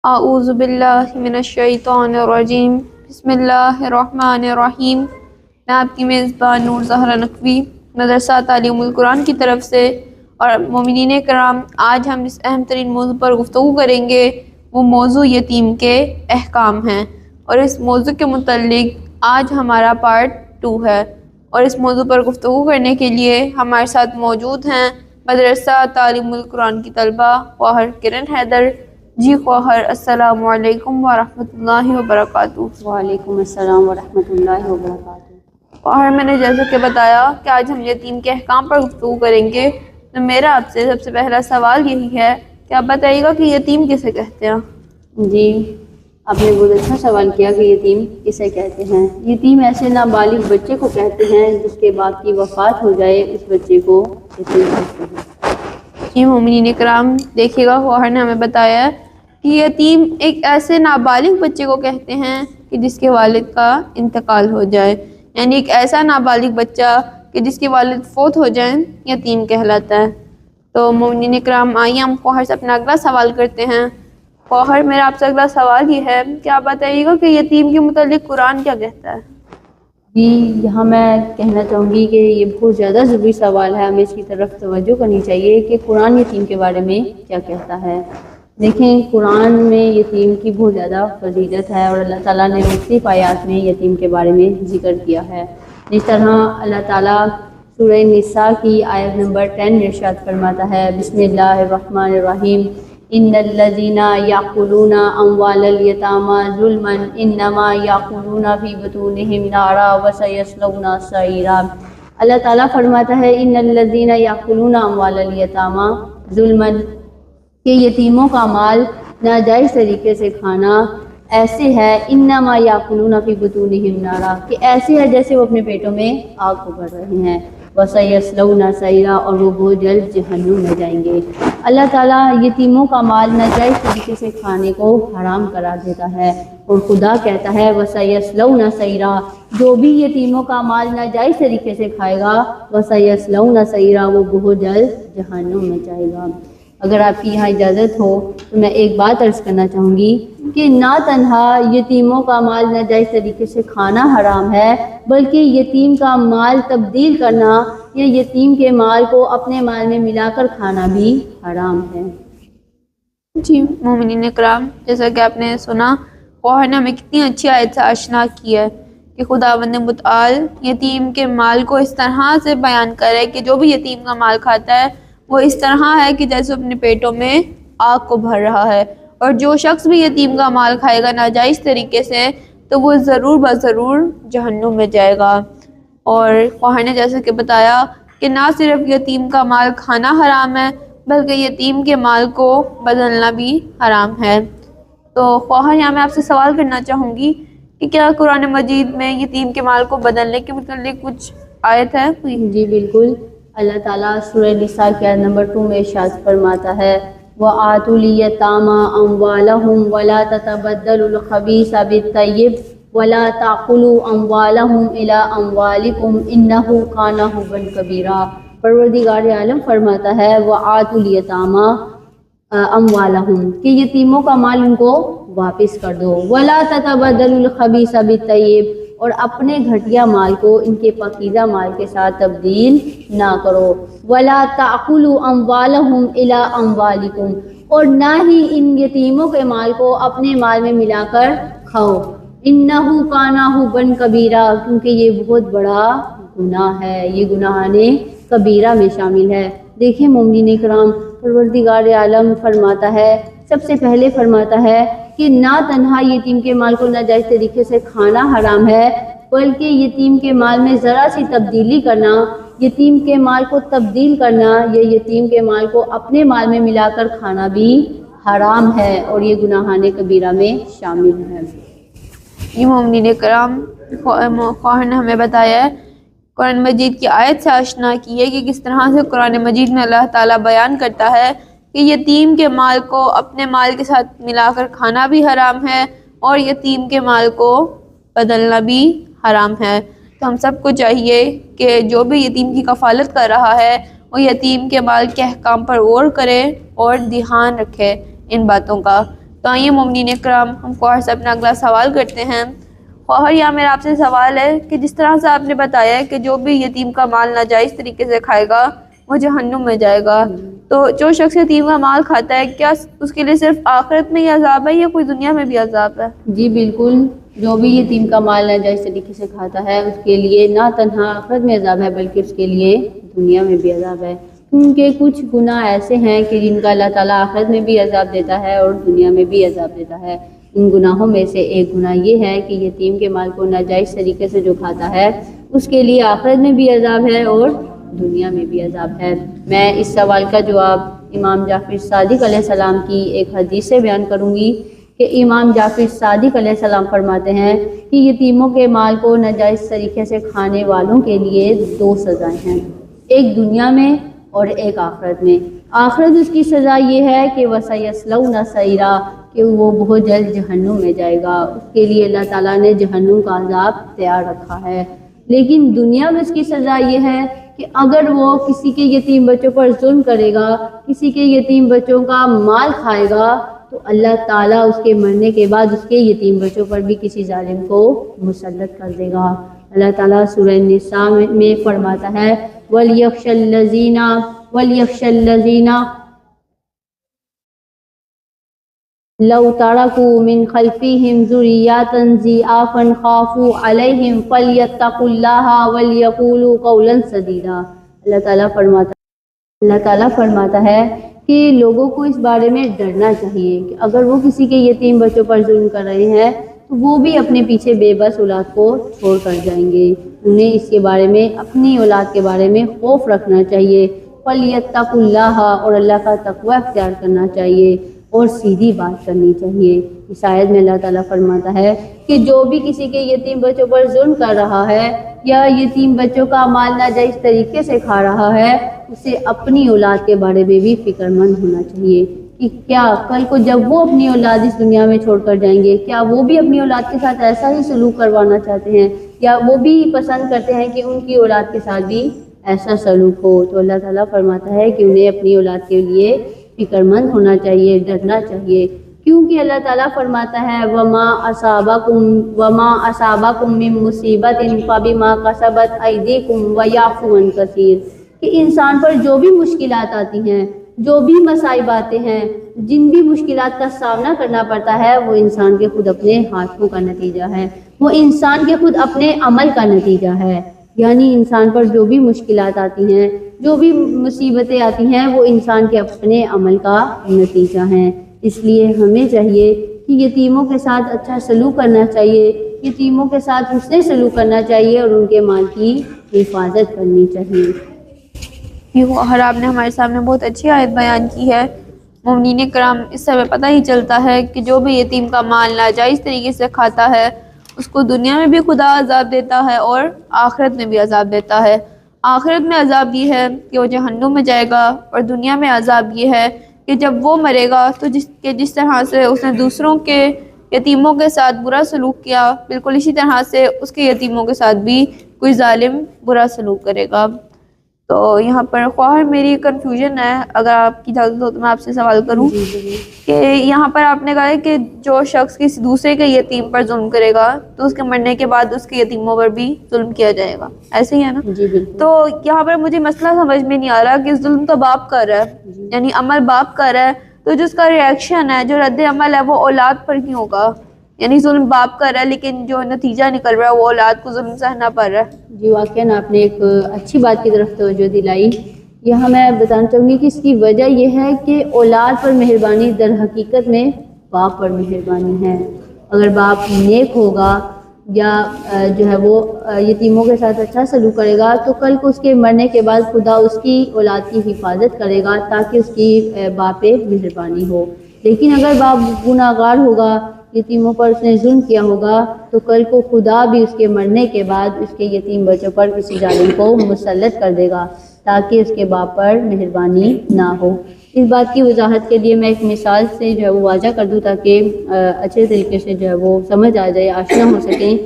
اعوذ باللہ من الشیطان الرجیم، بسم اللہ الرحمن الرحیم۔ میں آپ کی میزبان نور زہرا نقوی مدرسہ تعلیم القرآن کی طرف سے، اور مومنین کرام، آج ہم اس اہم ترین موضوع پر گفتگو کریں گے۔ وہ موضوع یتیم کے احکام ہیں، اور اس موضوع کے متعلق آج ہمارا پارٹ 2 ہے۔ اور اس موضوع پر گفتگو کرنے کے لیے ہمارے ساتھ موجود ہیں مدرسہ تعلیم القرآن کی طلبہ خواہر کرن حیدر۔ جی خواہر، السلام علیکم ورحمۃ اللہ وبرکاتہ۔ وعلیکم السلام ورحمۃ اللہ وبرکاتہ۔ خواہر، میں نے جیسا کہ بتایا کہ آج ہم یتیم کے احکام پر گفتگو کریں گے، تو میرا آپ سے سب سے پہلا سوال یہی ہے کہ آپ بتائیے گا کہ یتیم کسے کہتے ہیں؟ جی، آپ نے بہت اچھا سوال کیا کہ یتیم کسے کہتے ہیں۔ یتیم ایسے نابالغ بچے کو کہتے ہیں جس کے باپ کی وفات ہو جائے، اس بچے کو یتیم کہتے ہیں۔ جی مومنین کرام، دیکھیے گا خواہر نے ہمیں بتایا ہے کہ یتیم ایک ایسے نابالغ بچے کو کہتے ہیں کہ جس کے والد کا انتقال ہو جائے، یعنی ایک ایسا نابالغ بچہ کہ جس کے والد فوت ہو جائیں یتیم کہلاتا ہے۔ تو مومنین کرام، آئیے ہم خواہر سے اپنا اگلا سوال کرتے ہیں۔ خواہر، میرا آپ سے اگلا سوال یہ ہے کہ آپ بتائیے گا کہ یتیم کے متعلق قرآن کیا کہتا ہے؟ جی، یہاں میں کہنا چاہوں گی کہ یہ بہت زیادہ ضروری سوال ہے، ہمیں اس کی طرف توجہ کرنی چاہیے کہ قرآن یتیم کے بارے میں کیا کہتا ہے۔ دیکھیں، قرآن میں یتیم کی بہت زیادہ فضیلت ہے، اور اللہ تعالیٰ نے مختلف آیات میں یتیم کے بارے میں ذکر کیا ہے۔ جس طرح اللہ تعالیٰ سورہ نساء کی آیت نمبر 10 میں ارشاد فرماتا ہے، بسم اللہ الرحمن الرحیم، ان الذین یاکلون اموال الیتامی ظلما انما یاکلون فی بطونہم نارا وسیصلون سعیرا۔ اللہ تعالیٰ فرماتا ہے، ان الذین یاکلون اموال الیتامی ظلما، کہ یتیموں کا مال ناجائز طریقے سے کھانا ایسے ہے، انما یاکلون فی بطونہم نارا، کہ ایسے ہے جیسے وہ اپنے پیٹوں میں آگ پکڑ رہے ہیں، وسیصلون سعیرا، اور وہ بہت جلد جہنم میں جائیں گے۔ اللہ تعالیٰ یتیموں کا مال ناجائز طریقے سے کھانے کو حرام قرار دیتا ہے، اور خدا کہتا ہے وسیصلون سعیرا، جو بھی یتیموں کا مال ناجائز طریقے سے کھائے گا، وسیصلون سعیرا، وہ بہت جلد جہنم میں جائے گا۔ اگر آپ کی یہاں اجازت ہو تو میں ایک بات عرض کرنا چاہوں گی کہ نہ تنہا یتیموں کا مال ناجائز طریقے سے کھانا حرام ہے، بلکہ یتیم کا مال تبدیل کرنا یا یتیم کے مال کو اپنے مال میں ملا کر کھانا بھی حرام ہے۔ جی مومنین کرام، جیسا کہ آپ نے سنا، خواہر نے ہمیں کتنی اچھی آیت سے آشنا کی ہے کہ خداوند متعال یتیم کے مال کو اس طرح سے بیان کرے کہ جو بھی یتیم کا مال کھاتا ہے وہ اس طرح ہے کہ جیسے اپنے پیٹوں میں آگ کو بھر رہا ہے، اور جو شخص بھی یتیم کا مال کھائے گا ناجائز طریقے سے تو وہ ضرور بضرور جہنم میں جائے گا۔ اور خواہر نے جیسے کہ بتایا کہ نہ صرف یتیم کا مال کھانا حرام ہے، بلکہ یتیم کے مال کو بدلنا بھی حرام ہے۔ تو خواہر، یہاں میں آپ سے سوال کرنا چاہوں گی کہ کیا قرآن مجید میں یتیم کے مال کو بدلنے کے متعلق کچھ آیت ہے کوئی؟ جی بالکل، اللہ تعالیٰ سورہ نساء کی آیت نمبر 2 میں ارشاد فرماتا ہے، وَآتُوا الْيَتَامَىٰ أَمْوَالَهُمْ وَلَا تَتَبَدَّلُوا الْخَبِيثَ بِالطَّيِّبِ وَلَا تَأْكُلُوا أَمْوَالَهُمْ إِلَىٰ أَمْوَالِكُمْ إِنَّهُ كَانَ حُبًّا كَبِيرًا۔ پروردگار عالم فرماتا ہے، وَآتُوا الْيَتَامَىٰ أَمْوَالَهُمْ، کہ یتیموں کا مال ان کو واپس کر دو، وَلَا تَتَبَدَّلُوا الْخَبِيثَ بِالطَّيِّبِ، اور اپنے گھٹیا مال کو ان کے پاکیزہ مال کے ساتھ تبدیل نہ کرو، وَلَا تَأْكُلُوا أَمْوَالَهُمْ إِلَىٰ أَمْوَالِكُمْ، اور نہ ہی ان یتیموں کے مال کو اپنے مال میں ملا کر کھاؤ، إِنَّهُ كَانَ حُبًّا كَبِيرًا، کیونکہ یہ بہت بڑا گناہ ہے، یہ گناہان کبیرہ میں شامل ہے۔ دیکھیں مومنین کرام، پروردگار عالم فرماتا ہے، سب سے پہلے فرماتا ہے کہ نہ تنہا یتیم کے مال کو ناجائز طریقے سے کھانا حرام ہے، بلکہ یتیم کے مال میں ذرا سی تبدیلی کرنا، یتیم کے مال کو تبدیل کرنا یا یتیم کے مال کو اپنے مال میں ملا کر کھانا بھی حرام ہے، اور یہ گناہان کبیرہ میں شامل ہے۔ یہ مومنین کرام، خواہر نے ہمیں بتایا ہے، قرآن مجید کی آیت سے آشنا کی ہے کہ کس طرح سے قرآن مجید میں اللہ تعالیٰ بیان کرتا ہے کہ یتیم کے مال کو اپنے مال کے ساتھ ملا کر کھانا بھی حرام ہے، اور یتیم کے مال کو بدلنا بھی حرام ہے۔ تو ہم سب کو چاہیے کہ جو بھی یتیم کی کفالت کر رہا ہے وہ یتیم کے مال کے احکام پر غور کرے اور دھیان رکھے ان باتوں کا، تو آئیے مومنین کرام ہم خواہر سے اپنا اگلا سوال کرتے ہیں۔ خواہر یہاں میرا آپ سے سوال ہے کہ جس طرح سے آپ نے بتایا کہ جو بھی یتیم کا مال ناجائز طریقے سے کھائے گا وہ جہنم میں جائے گا، تو جو شخص یتیم کا مال کھاتا ہے کیا اس کے لیے صرف آخرت میں ہی عذاب ہے یا کوئی دنیا میں بھی عذاب ہے؟ جی بالکل، جو بھی یتیم کا مال ناجائز طریقے سے کھاتا ہے اس کے لیے نہ تنہا آخرت میں عذاب ہے بلکہ اس کے لیے دنیا میں بھی عذاب ہے، کیونکہ کچھ گناہ ایسے ہیں کہ جن کا اللہ تعالیٰ آخرت میں بھی عذاب دیتا ہے اور دنیا میں بھی عذاب دیتا ہے۔ ان گناہوں میں سے ایک گناہ یہ ہے کہ یتیم کے مال کو ناجائز طریقے سے جو کھاتا ہے اس کے لیے آخرت میں بھی عذاب ہے اور دنیا میں بھی عذاب ہے۔ میں اس سوال کا جواب امام جعفر صادق علیہ السلام کی ایک حدیث سے بیان کروں گی کہ امام جعفر صادق علیہ السلام فرماتے ہیں کہ یتیموں کے مال کو ناجائز طریقے سے کھانے والوں کے لیے 2 سزائیں ہیں، ایک دنیا میں اور ایک آخرت میں۔ آخرت اس کی سزا یہ ہے کہ وَسَيَصْلَوْنَ سَعِيرًا، کہ وہ بہت جلد جہنم میں جائے گا، اس کے لیے اللہ تعالیٰ نے جہنم کا عذاب تیار رکھا ہے۔ لیکن دنیا میں اس کی سزا یہ ہے کہ اگر وہ کسی کے یتیم بچوں پر ظلم کرے گا، کسی کے یتیم بچوں کا مال کھائے گا، تو اللہ تعالیٰ اس کے مرنے کے بعد اس کے یتیم بچوں پر بھی کسی ظالم کو مسلط کر دے گا۔ اللہ تعالیٰ سورہ نساء میں فرماتا ہے وَلْيَخْشَ الَّذِينَ لَوْ تَرَكُوا مِنْ خَلْفِهِمْ ذُرِّيَّةً ضِعَافًا خَافُوا عَلَيْهِمْ فَلْيَتَّقُوا اللَّهَ وَلْيَقُولُوا قَوْلًا سَدِيدًا۔ اللہ تعالیٰ فرماتا ہے کہ لوگوں کو اس بارے میں ڈرنا چاہیے کہ اگر وہ کسی کے یتیم بچوں پر ظلم کر رہے ہیں تو وہ بھی اپنے پیچھے بے بس اولاد کو چھوڑ کر جائیں گے، انہیں اس کے بارے میں اپنی اولاد کے بارے میں خوف رکھنا چاہیے۔ فَلْيَتَّقُوا اللَّهَ، اور اللہ کا تقوی اختیار کرنا چاہیے اور سیدھی بات کرنی چاہیے۔ اس آیت میں اللہ تعالیٰ فرماتا ہے کہ جو بھی کسی کے یتیم بچوں پر ظلم کر رہا ہے یا یتیم بچوں کا مال ناجائز طریقے سے کھا رہا ہے، اسے اپنی اولاد کے بارے میں بھی فکر مند ہونا چاہیے کہ کیا کل کو جب وہ اپنی اولاد اس دنیا میں چھوڑ کر جائیں گے، کیا وہ بھی اپنی اولاد کے ساتھ ایسا ہی سلوک کروانا چاہتے ہیں یا وہ بھی پسند کرتے ہیں کہ ان کی اولاد کے ساتھ بھی ایسا سلوک ہو۔ تو اللہ تعالیٰ فرماتا ہے کہ انہیں اپنی اولاد کے لیے فکر مند ہونا چاہیے، ڈرنا چاہیے، کیونکہ اللہ تعالیٰ فرماتا ہے وَمَا أَصَابَكُم مِّن مُّصِيبَةٍ فَبِمَا كَسَبَتْ أَيْدِيكُمْ وَيَعْفُو عَن كَثِيرٍ، کہ انسان پر جو بھی مشکلات آتی ہیں، جو بھی مصائب آتے ہیں، جن بھی مشکلات کا سامنا کرنا پڑتا ہے، وہ انسان کے خود اپنے ہاتھوں کا نتیجہ ہے، وہ انسان کے خود اپنے عمل کا نتیجہ ہے۔ یعنی انسان پر جو بھی مشکلات آتی ہیں، جو بھی مصیبتیں آتی ہیں، وہ انسان کے اپنے عمل کا نتیجہ ہیں۔ اس لیے ہمیں چاہیے کہ یتیموں کے ساتھ اچھا سلوک کرنا چاہیے، یتیموں کے ساتھ حسن سلوک کرنا چاہیے اور ان کے مال کی حفاظت کرنی چاہیے۔ اور آپ نے ہمارے سامنے بہت اچھی آیت بیان کی ہے۔ مومنین کرام، اس سے ہمیں پتہ ہی چلتا ہے کہ جو بھی یتیم کا مال ناجائز طریقے سے کھاتا ہے اس کو دنیا میں بھی خدا عذاب دیتا ہے اور آخرت میں بھی عذاب دیتا ہے۔ آخرت میں عذاب یہ ہے کہ وہ جہنم میں جائے گا، اور دنیا میں عذاب یہ ہے کہ جب وہ مرے گا تو جس طرح سے اس نے دوسروں کے یتیموں کے ساتھ برا سلوک کیا، بالکل اسی طرح سے اس کے یتیموں کے ساتھ بھی کوئی ظالم برا سلوک کرے گا۔ تو یہاں پر خواہر میری کنفیوژن ہے، اگر آپ کی اجازت ہو تو میں آپ سے سوال کروں کہ یہاں پر آپ نے کہا ہے کہ جو شخص کسی دوسرے کے یتیم پر ظلم کرے گا تو اس کے مرنے کے بعد اس کے یتیموں پر بھی ظلم کیا جائے گا، ایسے ہی ہے نا؟ جی بالکل۔ تو یہاں پر مجھے مسئلہ سمجھ میں نہیں آ رہا کہ ظلم تو باپ کر رہا ہے، یعنی عمل باپ کر رہا ہے، تو جو اس کا ریئیکشن ہے، جو رد عمل ہے، وہ اولاد پر کیوں ہوگا؟ یعنی ظلم باپ کر رہا ہے لیکن جو نتیجہ نکل رہا ہے وہ اولاد کو ظلم سہنا پڑ رہا ہے۔ جی واقعاً آپ نے ایک اچھی بات کی طرف توجہ دلائی۔ یہاں میں بتانا چاہوں گی کہ اس کی وجہ یہ ہے کہ اولاد پر مہربانی در حقیقت میں باپ پر مہربانی ہے۔ اگر باپ نیک ہوگا یا جو ہے وہ یتیموں کے ساتھ اچھا سلوک کرے گا تو کل کو اس کے مرنے کے بعد خدا اس کی اولاد کی حفاظت کرے گا تاکہ اس کی باپ پہ مہربانی ہو۔ لیکن اگر باپ گناہ گار ہوگا، یتیموں پر اس نے ظلم کیا ہوگا، تو کل کو خدا بھی اس کے مرنے کے بعد اس کے یتیم بچوں پر کسی ظالم کو مسلط کر دے گا تاکہ اس کے باپ پر مہربانی نہ ہو۔ اس بات کی وضاحت کے لیے میں ایک مثال سے جو ہے وہ واضح کر دوں تاکہ اچھے طریقے سے جو ہے وہ سمجھ آ جائے، آشنا ہو سکیں۔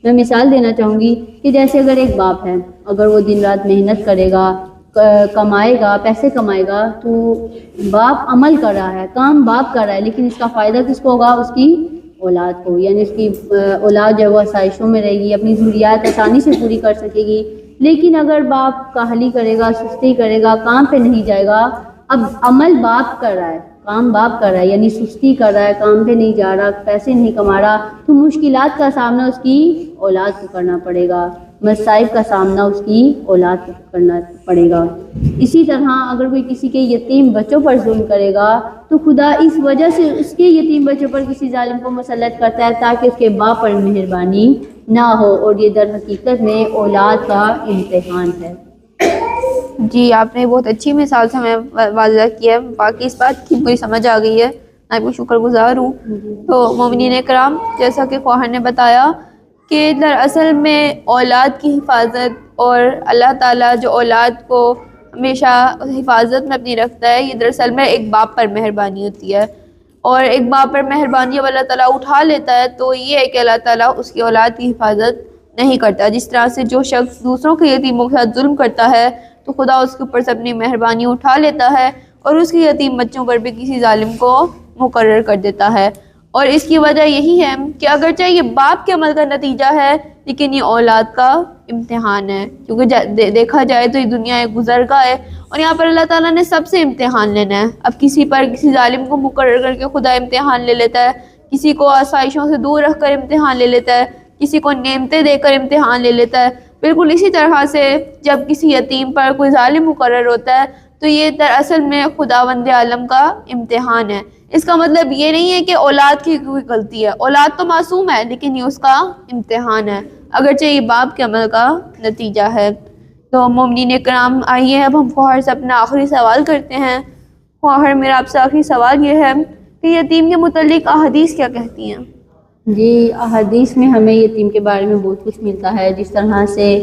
میں مثال دینا چاہوں گی کہ جیسے اگر ایک باپ ہے، اگر وہ دن رات محنت کرے گا، کمائے گا، پیسے کمائے گا، تو باپ عمل کر رہا ہے، کام باپ کر رہا ہے، لیکن اس کا فائدہ کس کو ہوگا؟ اس کی اولاد کو، یعنی اس کی اولاد جو ہے وہ آسائشوں میں رہے گی، اپنی ضروریات آسانی سے پوری کر سکے گی۔ لیکن اگر باپ کاہلی کرے گا، سستی کرے گا، کام پہ نہیں جائے گا، اب عمل باپ کر رہا ہے، کام باپ کر رہا ہے، یعنی سستی کر رہا ہے، کام پہ نہیں جا رہا، پیسے نہیں کما رہا، تو مشکلات کا سامنا اس کی اولاد کو کرنا پڑے گا، مصائب کا سامنا اس کی اولاد کو کرنا پڑے گا۔ اسی طرح اگر کوئی کسی کے یتیم بچوں پر ظلم کرے گا تو خدا اس وجہ سے اس کے یتیم بچوں پر کسی ظالم کو مسلط کرتا ہے تاکہ اس کے باپ پر مہربانی نہ ہو، اور یہ در حقیقت میں اولاد کا امتحان ہے۔ جی آپ نے بہت اچھی مثال سے ہمیں واضح کیا ہے، باقی اس بات کی پوری سمجھ آ گئی ہے، میں آپ کو شکر گزار ہوں۔ تو مومنین کرام، جیسا کہ خواہر نے بتایا کہ دراصل میں اولاد کی حفاظت اور اللہ تعالیٰ جو اولاد کو ہمیشہ حفاظت میں اپنی رکھتا ہے، یہ دراصل میں ایک باپ پر مہربانی ہوتی ہے، اور ایک باپ پر مہربانی جب اللہ تعالیٰ اٹھا لیتا ہے تو یہ ہے کہ اللہ تعالیٰ اس کی اولاد کی حفاظت نہیں کرتا۔ جس طرح سے جو شخص دوسروں کے یتیموں کے ساتھ ظلم کرتا ہے تو خدا اس کے اوپر سے اپنی مہربانی اٹھا لیتا ہے اور اس کے یتیم بچوں پر بھی کسی ظالم کو مقرر کر دیتا ہے۔ اور اس کی وجہ یہی ہے کہ اگرچہ یہ باپ کے عمل کا نتیجہ ہے لیکن یہ اولاد کا امتحان ہے، کیونکہ دیکھا جائے تو یہ دنیا ایک گزرگاہ ہے اور یہاں پر اللہ تعالیٰ نے سب سے امتحان لینا ہے۔ اب کسی پر کسی ظالم کو مقرر کر کے خدا امتحان لے لیتا ہے، کسی کو آسائشوں سے دور رکھ کر امتحان لے لیتا ہے، کسی کو نعمتیں دے کر امتحان لے لیتا ہے۔ بالکل اسی طرح سے جب کسی یتیم پر کوئی ظالم مقرر ہوتا ہے تو یہ دراصل میں خداوند عالم کا امتحان ہے۔ اس کا مطلب یہ نہیں ہے کہ اولاد کی کوئی غلطی ہے، اولاد تو معصوم ہے لیکن یہ اس کا امتحان ہے، اگرچہ یہ باپ کے عمل کا نتیجہ ہے۔ تو مومنین کرام، آئیے اب ہم خواہر سے اپنا آخری سوال کرتے ہیں۔ خواہر، میرا آپ سے آخری سوال یہ ہے کہ یتیم کے متعلق احادیث کیا کہتی ہیں؟ جی، احادیث میں ہمیں یتیم کے بارے میں بہت کچھ ملتا ہے، جس طرح سے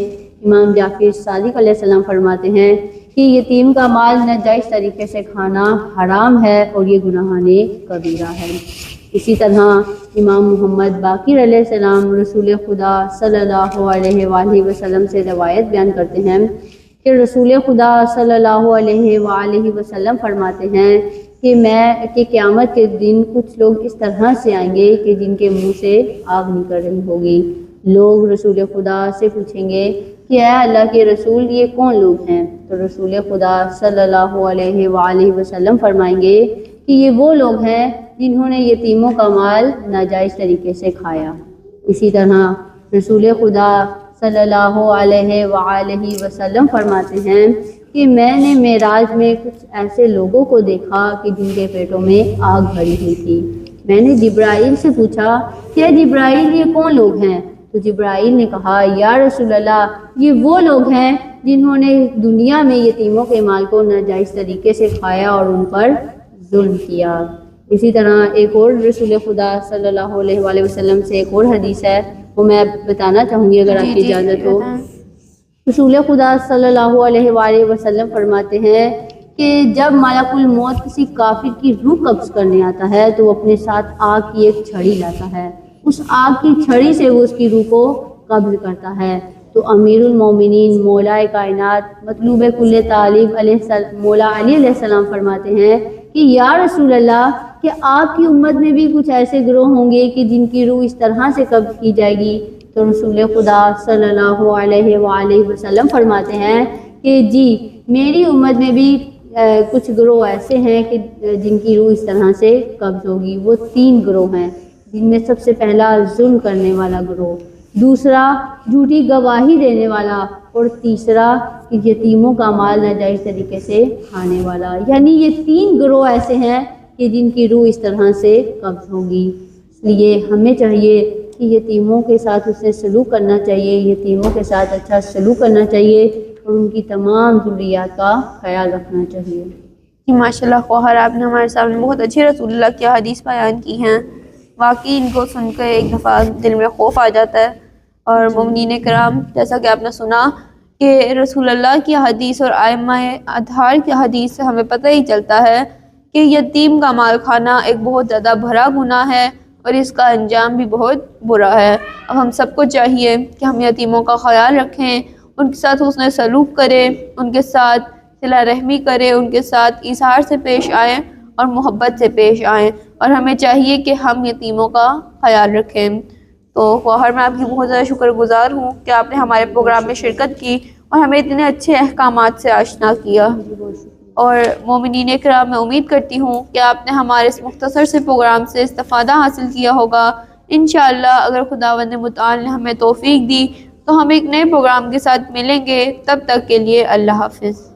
امام جعفر صادق علیہ السلام فرماتے ہیں کہ یتیم کا مال ناجائز طریقے سے کھانا حرام ہے اور یہ گناہان کبیرہ ہے۔ اسی طرح امام محمد باقر علیہ السلام رسول خدا صلی اللہ علیہ وآلہ وسلم سے روایت بیان کرتے ہیں کہ رسول خدا صلی اللہ علیہ وآلہ وسلم فرماتے ہیں کہ قیامت کے دن کچھ لوگ اس طرح سے آئیں گے کہ جن کے منہ سے آگ نکل رہی ہوگی۔ لوگ رسول خدا سے پوچھیں گے کہ اے اللہ کے رسول، یہ کون لوگ ہیں؟ تو رسول خدا صلی اللہ علیہ وآلہ وسلم فرمائیں گے کہ یہ وہ لوگ ہیں جنہوں نے یتیموں کا مال ناجائز طریقے سے کھایا۔ اسی طرح رسول خدا صلی اللہ علیہ وآلہ وسلم فرماتے ہیں کہ میں نے معراج میں کچھ ایسے لوگوں کو دیکھا کہ جن کے پیٹوں میں آگ بھری ہوئی تھی۔ میں نے جبرائیل سے پوچھا کہ جبرائیل، یہ کون لوگ ہیں؟ تو جبرائیل نے کہا یا رسول اللہ، یہ وہ لوگ ہیں جنہوں نے دنیا میں یتیموں کے مال کو ناجائز طریقے سے کھایا اور ان پر ظلم کیا۔ اسی طرح ایک اور رسول خدا صلی اللہ علیہ وآلہ وسلم سے ایک اور حدیث ہے، وہ میں بتانا چاہوں گی اگر آپ کی اجازت ہو۔ رسول خدا صلی اللہ علیہ وآلہ وسلم فرماتے ہیں کہ جب ملک الموت کسی کافر کی روح قبض کرنے آتا ہے تو وہ اپنے ساتھ آگ کی ایک چھڑی لاتا ہے، اس آگ کی چھڑی سے وہ اس کی روح کو قبض کرتا ہے۔ تو امیر المومنین مولا کائنات مطلوب کل طالب مولا علی علیہ السلام فرماتے ہیں کہ یا رسول اللہ، کہ آپ کی امت میں بھی کچھ ایسے گروہ ہوں گے کہ جن کی روح اس طرح سے قبض کی جائے گی؟ تو رسول خدا صلی اللہ علیہ وآلہ وسلم فرماتے ہیں کہ جی، میری امت میں بھی کچھ گروہ ایسے ہیں کہ جن کی روح اس طرح سے قبض ہوگی۔ وہ 3 گروہ ہیں، جن میں سب سے پہلا ظلم کرنے والا گروہ، دوسرا جھوٹی گواہی دینے والا، اور تیسرا یتیموں کا مال ناجائز طریقے سے کھانے والا۔ یعنی یہ 3 گروہ ایسے ہیں کہ جن کی روح اس طرح سے قبض ہوگی۔ اس لیے ہمیں چاہیے کہ یتیموں کے ساتھ اس سے سلوک کرنا چاہیے، یتیموں کے ساتھ اچھا سلوک کرنا چاہیے اور ان کی تمام ضروریات کا خیال رکھنا چاہیے۔ جی ماشاء اللہ خواہر، آپ نے ہمارے سامنے بہت اچھی رسول اللہ کی حدیث بیان کی ہیں، واقعی ان کو سن کر ایک دفعہ دل میں خوف آ جاتا ہے۔ اور مومنین کرام، جیسا کہ آپ نے سنا کہ رسول اللہ کی حدیث اور ائمہ اطہار کی حدیث سے ہمیں پتہ ہی چلتا ہے کہ یتیم کا مال کھانا ایک بہت زیادہ بھرا گناہ ہے اور اس کا انجام بھی بہت برا ہے۔ اب ہم سب کو چاہیے کہ ہم یتیموں کا خیال رکھیں، ان کے ساتھ حسن سلوک کریں، ان کے ساتھ صلہ رحمی کرے، ان کے ساتھ ایثار سے پیش آئیں اور محبت سے پیش آئیں، اور ہمیں چاہیے کہ ہم یتیموں کا خیال رکھیں۔ تو گوہر میں آپ کی بہت زیادہ شکر گزار ہوں کہ آپ نے ہمارے پروگرام میں شرکت کی اور ہمیں اتنے اچھے احکامات سے آشنا کیا۔ اور مومنین کرام، میں امید کرتی ہوں کہ آپ نے ہمارے اس مختصر سے پروگرام سے استفادہ حاصل کیا ہوگا۔ انشاءاللہ اگر خداوند متعال نے ہمیں توفیق دی تو ہم ایک نئے پروگرام کے ساتھ ملیں گے۔ تب تک کے لیے اللہ حافظ۔